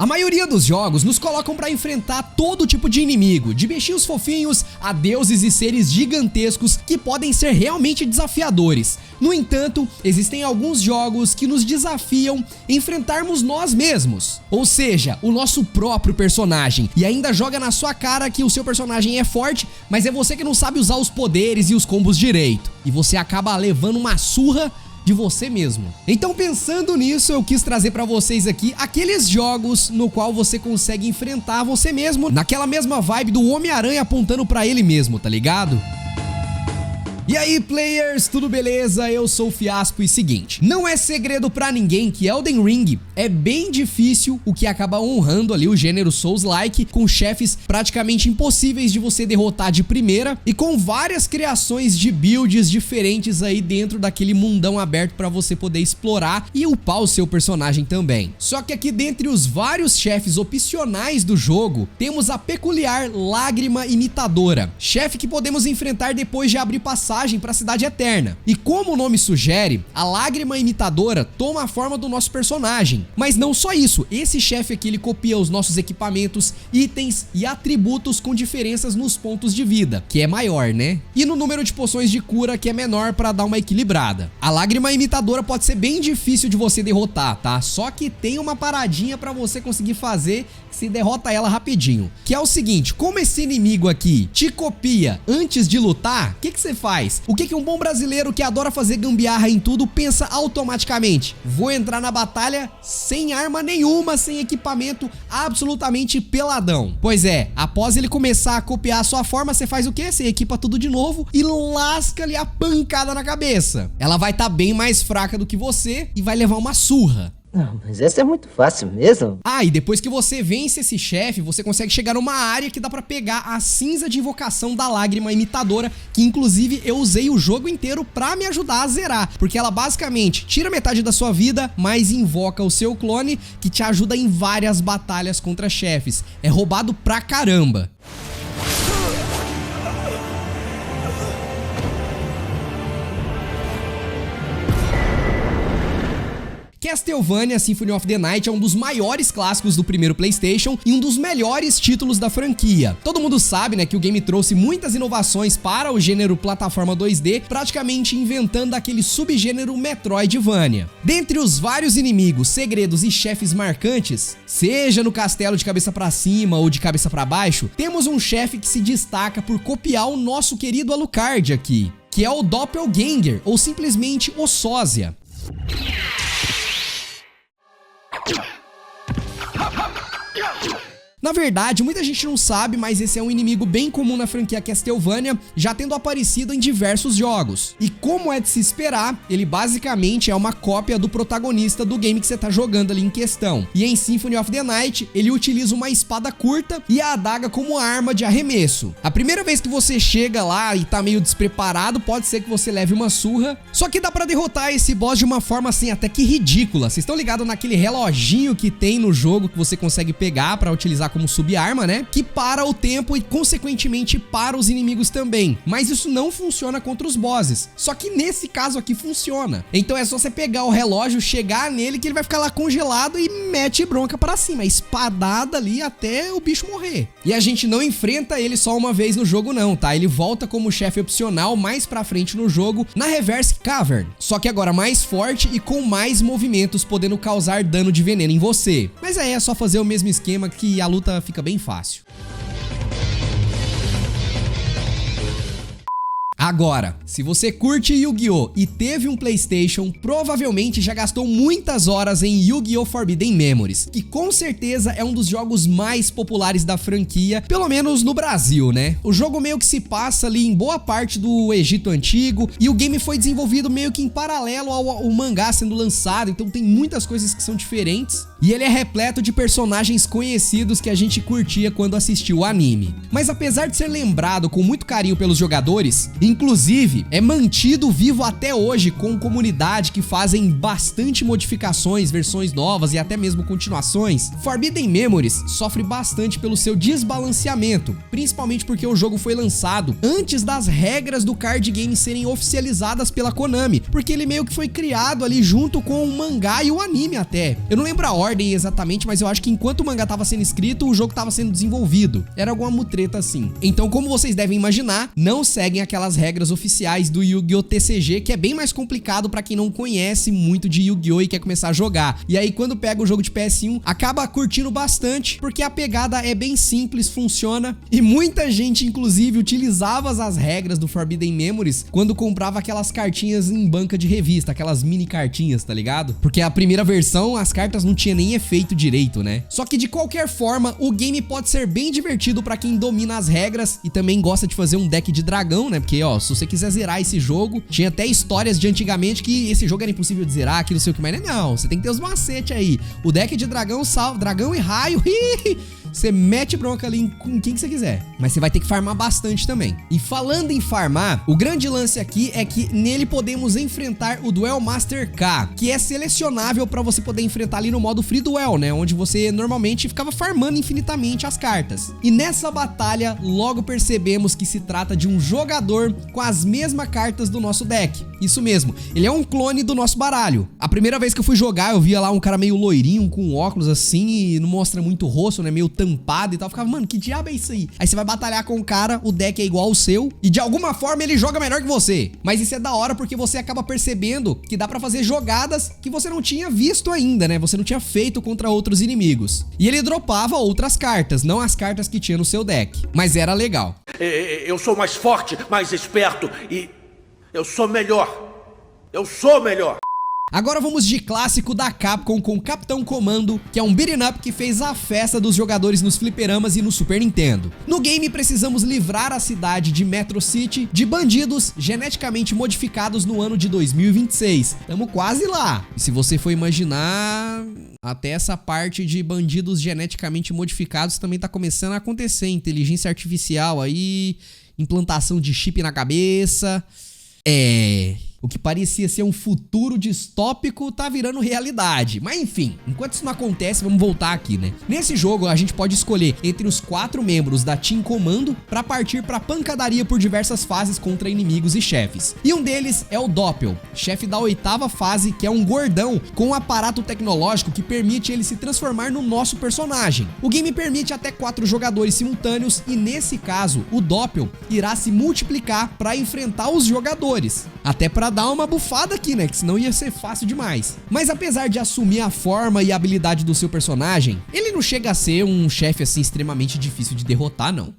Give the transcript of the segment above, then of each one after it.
A maioria dos jogos nos colocam pra enfrentar todo tipo de inimigo, de bichinhos fofinhos a deuses e seres gigantescos que podem ser realmente desafiadores. No entanto, existem alguns jogos que nos desafiam a enfrentarmos nós mesmos, ou seja, o nosso próprio personagem, e ainda joga na sua cara que o seu personagem é forte, mas é você que não sabe usar os poderes e os combos direito, e você acaba levando uma surra de você mesmo. Então, pensando nisso, eu quis trazer pra vocês aqui aqueles jogos no qual você consegue enfrentar você mesmo, naquela mesma vibe do Homem-Aranha apontando pra ele mesmo, tá ligado? E aí, players, tudo beleza? Eu sou o Fiaspo e seguinte, não é segredo pra ninguém que Elden Ring é bem difícil, o que acaba honrando ali o gênero Souls-like, com chefes praticamente impossíveis de você derrotar de primeira e com várias criações de builds diferentes aí dentro daquele mundão aberto pra você poder explorar e upar o seu personagem também. Só que aqui dentre os vários chefes opcionais do jogo, temos a peculiar Lágrima Imitadora, chefe que podemos enfrentar depois de abrir passagem para a Cidade Eterna. E como o nome sugere, a Lágrima Imitadora toma a forma do nosso personagem. Mas não só isso, esse chefe aqui ele copia os nossos equipamentos, itens e atributos com diferenças nos pontos de vida, que é maior, né? E no número de poções de cura, que é menor para dar uma equilibrada. A Lágrima Imitadora pode ser bem difícil de você derrotar, tá? Só que tem uma paradinha para você conseguir fazer que se derrota ela rapidinho. Que é o seguinte, como esse inimigo aqui te copia antes de lutar, o que você faz? O que um bom brasileiro que adora fazer gambiarra em tudo pensa automaticamente? Vou entrar na batalha sem arma nenhuma, sem equipamento, absolutamente peladão. Pois é, após ele começar a copiar a sua forma, você faz o quê? Você equipa tudo de novo e lasca-lhe a pancada na cabeça. Ela vai estar bem mais fraca do que você e vai levar uma surra. Não, mas essa é muito fácil mesmo. Ah, e depois que você vence esse chefe, você consegue chegar numa área que dá pra pegar a cinza de invocação da Lágrima Imitadora, que inclusive eu usei o jogo inteiro pra me ajudar a zerar, porque ela basicamente tira metade da sua vida, mas invoca o seu clone, que te ajuda em várias batalhas contra chefes. É roubado pra caramba. Castlevania Symphony of the Night é um dos maiores clássicos do primeiro PlayStation e um dos melhores títulos da franquia. Todo mundo sabe, né, que o game trouxe muitas inovações para o gênero plataforma 2D, praticamente inventando aquele subgênero Metroidvania. Dentre os vários inimigos, segredos e chefes marcantes, seja no castelo de cabeça pra cima ou de cabeça pra baixo, temos um chefe que se destaca por copiar o nosso querido Alucard aqui, que é o Doppelganger, ou simplesmente o Sósia. Na verdade, muita gente não sabe, mas esse é um inimigo bem comum na franquia Castlevania, já tendo aparecido em diversos jogos. E como é de se esperar, ele basicamente é uma cópia do protagonista do game que você tá jogando ali em questão. E em Symphony of the Night, ele utiliza uma espada curta e a adaga como arma de arremesso. A primeira vez que você chega lá e tá meio despreparado, pode ser que você leve uma surra. Só que dá pra derrotar esse boss de uma forma assim até que ridícula. Vocês estão ligados naquele reloginho que tem no jogo que você consegue pegar pra utilizar como subarma, né? Que para o tempo e consequentemente para os inimigos também. Mas isso não funciona contra os bosses. Só que nesse caso aqui funciona. Então é só você pegar o relógio, chegar nele que ele vai ficar lá congelado e mete bronca pra cima. Espadada ali até o bicho morrer. E a gente não enfrenta ele só uma vez no jogo não, tá? Ele volta como chefe opcional mais pra frente no jogo, na Reverse Cavern. Só que agora mais forte e com mais movimentos, podendo causar dano de veneno em você. Mas é só fazer o mesmo esquema que a luta fica bem fácil. Agora, se você curte Yu-Gi-Oh! E teve um PlayStation, provavelmente já gastou muitas horas em Yu-Gi-Oh! Forbidden Memories, que com certeza é um dos jogos mais populares da franquia, pelo menos no Brasil, né? O jogo meio que se passa ali em boa parte do Egito Antigo, e o game foi desenvolvido meio que em paralelo ao mangá sendo lançado, então tem muitas coisas que são diferentes, e ele é repleto de personagens conhecidos que a gente curtia quando assistiu o anime. Mas apesar de ser lembrado com muito carinho pelos jogadores, em Inclusive, é mantido vivo até hoje com comunidade que fazem bastante modificações, versões novas e até mesmo continuações. Forbidden Memories sofre bastante pelo seu desbalanceamento, principalmente porque o jogo foi lançado antes das regras do card game serem oficializadas pela Konami, porque ele meio que foi criado ali junto com o mangá e o anime até. Eu não lembro a ordem exatamente, mas eu acho que enquanto o mangá tava sendo escrito, o jogo tava sendo desenvolvido. Era alguma mutreta assim. Então, como vocês devem imaginar, não seguem aquelas regras oficiais do Yu-Gi-Oh! TCG, que é bem mais complicado pra quem não conhece muito de Yu-Gi-Oh! E quer começar a jogar. E aí, quando pega o jogo de PS1, acaba curtindo bastante, porque a pegada é bem simples, funciona, e muita gente, inclusive, utilizava as regras do Forbidden Memories quando comprava aquelas cartinhas em banca de revista, aquelas mini cartinhas, tá ligado? Porque a primeira versão, as cartas não tinha nem efeito direito, né? Só que de qualquer forma, o game pode ser bem divertido pra quem domina as regras e também gosta de fazer um deck de dragão, né? Porque, ó, se você quiser zerar esse jogo, tinha até histórias de antigamente que esse jogo era impossível de zerar, que não sei o que mais. Não, você tem que ter os macetes aí. O deck de dragão, salva, dragão e raio, você mete bronca ali com quem que você quiser. Mas você vai ter que farmar bastante também. E falando em farmar, o grande lance aqui é que nele podemos enfrentar o Duel Master K, que é selecionável pra você poder enfrentar ali no modo Free Duel, né? Onde você normalmente ficava farmando infinitamente as cartas. E nessa batalha, logo percebemos que se trata de um jogador com as mesmas cartas do nosso deck. Isso mesmo, ele é um clone do nosso baralho. A primeira vez que eu fui jogar, eu via lá um cara meio loirinho, com óculos assim, e não mostra muito o rosto, né? Meio tampado e tal. Eu ficava, mano, que diabo é isso aí? Aí você vai batalhar com o cara, o deck é igual ao seu, e de alguma forma ele joga melhor que você. Mas isso é da hora porque você acaba percebendo que dá pra fazer jogadas que você não tinha visto ainda, né? Você não tinha feito contra outros inimigos. E ele dropava outras cartas, não as cartas que tinha no seu deck. Mas era legal. Eu sou mais forte, mais esperto e eu sou melhor. Eu sou melhor. Agora vamos de clássico da Capcom com Capitão Comando, que é um beat'em up que fez a festa dos jogadores nos fliperamas e no Super Nintendo. No game precisamos livrar a cidade de Metro City de bandidos geneticamente modificados no ano de 2026. Tamo quase lá. E se você for imaginar, até essa parte de bandidos geneticamente modificados também tá começando a acontecer. Inteligência artificial aí, implantação de chip na cabeça. O que parecia ser um futuro distópico tá virando realidade. Mas enfim, enquanto isso não acontece, vamos voltar aqui, né? Nesse jogo, a gente pode escolher entre os 4 membros da Team Comando pra partir pra pancadaria por diversas fases contra inimigos e chefes. E um deles é o Doppel, chefe da 8ª fase, que é um gordão com um aparato tecnológico que permite ele se transformar no nosso personagem. O game permite até 4 jogadores simultâneos e nesse caso, o Doppel irá se multiplicar pra enfrentar os jogadores. Até pra dar uma bufada aqui, né? Que senão ia ser fácil demais. Mas apesar de assumir a forma e a habilidade do seu personagem, ele não chega a ser um chefe assim extremamente difícil de derrotar, não.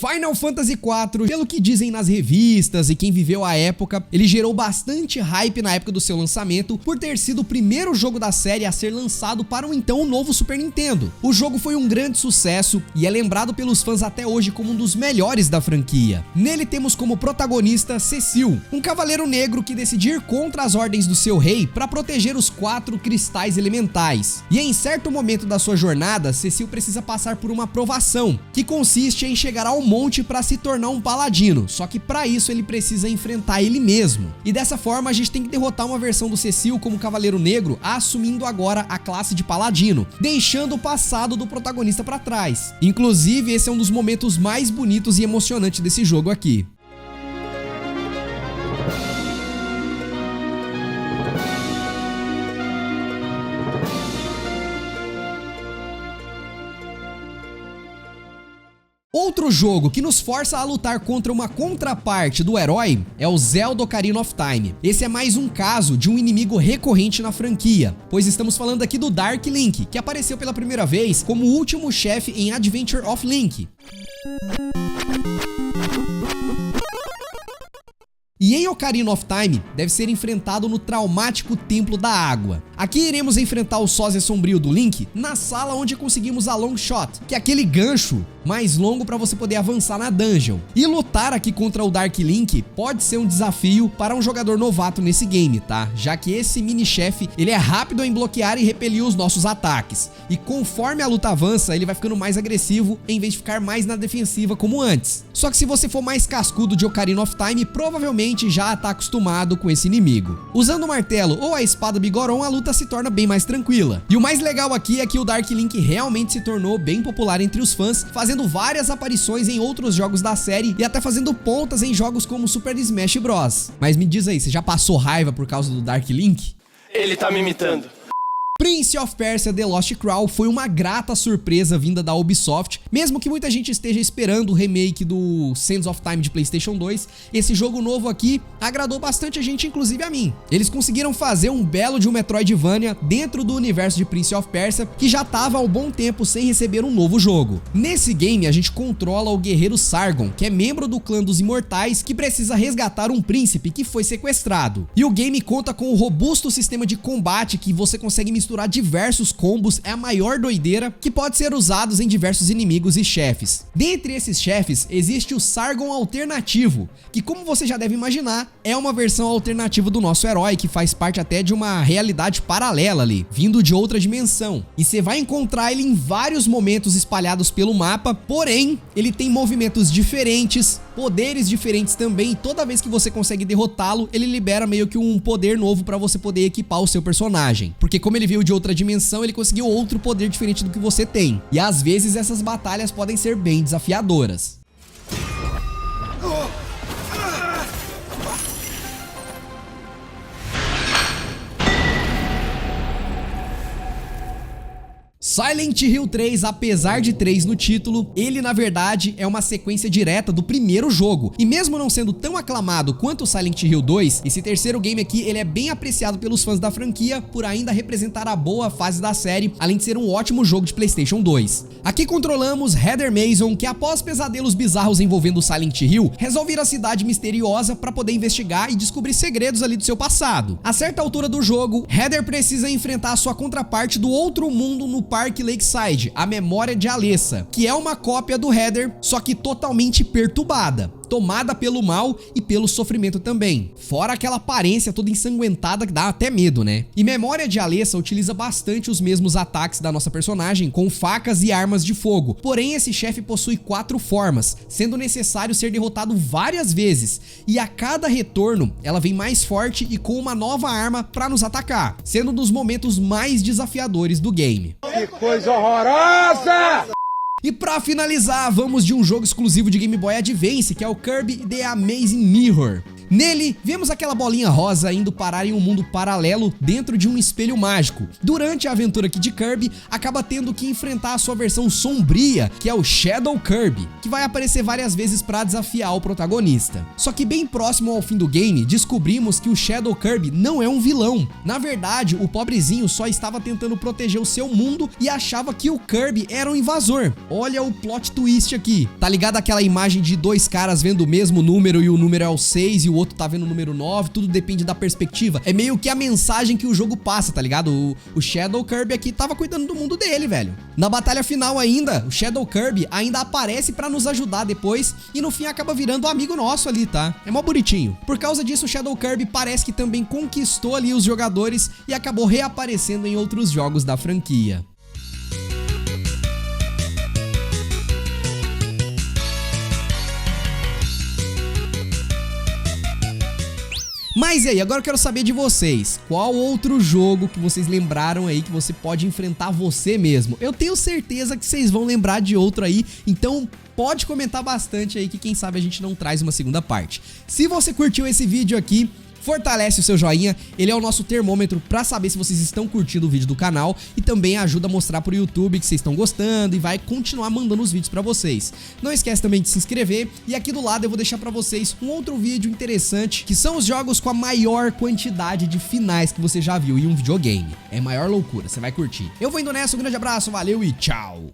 Final Fantasy IV, pelo que dizem nas revistas e quem viveu a época, ele gerou bastante hype na época do seu lançamento por ter sido o primeiro jogo da série a ser lançado para o então novo Super Nintendo. O jogo foi um grande sucesso e é lembrado pelos fãs até hoje como um dos melhores da franquia. Nele temos como protagonista Cecil, um cavaleiro negro que decide ir contra as ordens do seu rei para proteger os 4 cristais elementais. E em certo momento da sua jornada, Cecil precisa passar por uma provação, que consiste em chegar ao monte para se tornar um paladino, só que para isso ele precisa enfrentar ele mesmo. E dessa forma a gente tem que derrotar uma versão do Cecil como Cavaleiro Negro, assumindo agora a classe de paladino, deixando o passado do protagonista para trás. Inclusive esse é um dos momentos mais bonitos e emocionantes desse jogo aqui. Outro jogo que nos força a lutar contra uma contraparte do herói é o Zelda Ocarina of Time. Esse é mais um caso de um inimigo recorrente na franquia, pois estamos falando aqui do Dark Link, que apareceu pela primeira vez como o último chefe em Adventure of Link. E em Ocarina of Time, deve ser enfrentado no traumático Templo da Água. Aqui iremos enfrentar o sósia sombrio do Link na sala onde conseguimos a Long Shot, que é aquele gancho mais longo para você poder avançar na dungeon. E lutar aqui contra o Dark Link pode ser um desafio para um jogador novato nesse game, tá? Já que esse mini-chefe, ele é rápido em bloquear e repelir os nossos ataques. E conforme a luta avança, ele vai ficando mais agressivo em vez de ficar mais na defensiva como antes. Só que se você for mais cascudo de Ocarina of Time, provavelmente já tá acostumado com esse inimigo. Usando o martelo ou a espada Bigoron, a luta se torna bem mais tranquila. E o mais legal aqui é que o Dark Link realmente se tornou bem popular entre os fãs, fazendo várias aparições em outros jogos da série e até fazendo pontas em jogos como Super Smash Bros. Mas me diz aí, você já passou raiva por causa do Dark Link? Ele tá me imitando. Prince of Persia: The Lost Crown foi uma grata surpresa vinda da Ubisoft, mesmo que muita gente esteja esperando o remake do Sands of Time de PlayStation 2, esse jogo novo aqui agradou bastante a gente, inclusive a mim. Eles conseguiram fazer um belo de um Metroidvania dentro do universo de Prince of Persia, que já estava há um bom tempo sem receber um novo jogo. Nesse game a gente controla o guerreiro Sargon, que é membro do clã dos Imortais, que precisa resgatar um príncipe que foi sequestrado. E o game conta com um robusto sistema de combate que você consegue misturar diversos combos, é a maior doideira, que pode ser usados em diversos inimigos e chefes. Dentre esses chefes, existe o Sargon alternativo, que, como você já deve imaginar, é uma versão alternativa do nosso herói, que faz parte até de uma realidade paralela ali, vindo de outra dimensão. E você vai encontrar ele em vários momentos espalhados pelo mapa, porém, ele tem movimentos diferentes, poderes diferentes também, e toda vez que você consegue derrotá-lo, ele libera meio que um poder novo para você poder equipar o seu personagem. Porque como ele veio de outra dimensão, ele conseguiu outro poder diferente do que você tem. E às vezes essas batalhas podem ser bem desafiadoras. Silent Hill 3, apesar de 3 no título, ele na verdade é uma sequência direta do primeiro jogo. E mesmo não sendo tão aclamado quanto o Silent Hill 2, esse terceiro game aqui ele é bem apreciado pelos fãs da franquia por ainda representar a boa fase da série, além de ser um ótimo jogo de PlayStation 2. Aqui controlamos Heather Mason, que após pesadelos bizarros envolvendo Silent Hill, resolve ir à cidade misteriosa para poder investigar e descobrir segredos ali do seu passado. A certa altura do jogo, Heather precisa enfrentar a sua contraparte do outro mundo no Parque Lakeside, a Memória de Alessa, que é uma cópia do Heather, só que totalmente perturbada, tomada pelo mal e pelo sofrimento também. Fora aquela aparência toda ensanguentada que dá até medo, né? E Memória de Alessa utiliza bastante os mesmos ataques da nossa personagem, com facas e armas de fogo. Porém, esse chefe possui 4 formas, sendo necessário ser derrotado várias vezes. E a cada retorno, ela vem mais forte e com uma nova arma para nos atacar, sendo um dos momentos mais desafiadores do game. Que coisa horrorosa! E pra finalizar, vamos de um jogo exclusivo de Game Boy Advance, que é o Kirby The Amazing Mirror. Nele, vemos aquela bolinha rosa indo parar em um mundo paralelo dentro de um espelho mágico. Durante a aventura aqui de Kirby, acaba tendo que enfrentar a sua versão sombria, que é o Shadow Kirby, que vai aparecer várias vezes para desafiar o protagonista. Só que bem próximo ao fim do game, descobrimos que o Shadow Kirby não é um vilão. Na verdade, o pobrezinho só estava tentando proteger o seu mundo e achava que o Kirby era um invasor. Olha o plot twist aqui. Tá ligado aquela imagem de 2 caras vendo o mesmo número e o número é o 6 e o outro tá vendo o número 9, tudo depende da perspectiva. É meio que a mensagem que o jogo passa, tá ligado? O Shadow Kirby aqui tava cuidando do mundo dele, velho. Na batalha final ainda, o Shadow Kirby ainda aparece pra nos ajudar depois e no fim acaba virando um amigo nosso ali, tá? É mó bonitinho. Por causa disso, o Shadow Kirby parece que também conquistou ali os jogadores e acabou reaparecendo em outros jogos da franquia. Mas e aí, agora eu quero saber de vocês, qual outro jogo que vocês lembraram aí que você pode enfrentar você mesmo? Eu tenho certeza que vocês vão lembrar de outro aí, então pode comentar bastante aí que quem sabe a gente não traz uma segunda parte. Se você curtiu esse vídeo aqui, fortalece o seu joinha, ele é o nosso termômetro pra saber se vocês estão curtindo o vídeo do canal e também ajuda a mostrar pro YouTube que vocês estão gostando e vai continuar mandando os vídeos pra vocês. Não esquece também de se inscrever e aqui do lado eu vou deixar pra vocês um outro vídeo interessante, que são os jogos com a maior quantidade de finais que você já viu em um videogame. É maior loucura, você vai curtir. Eu vou indo nessa, um grande abraço, valeu e tchau!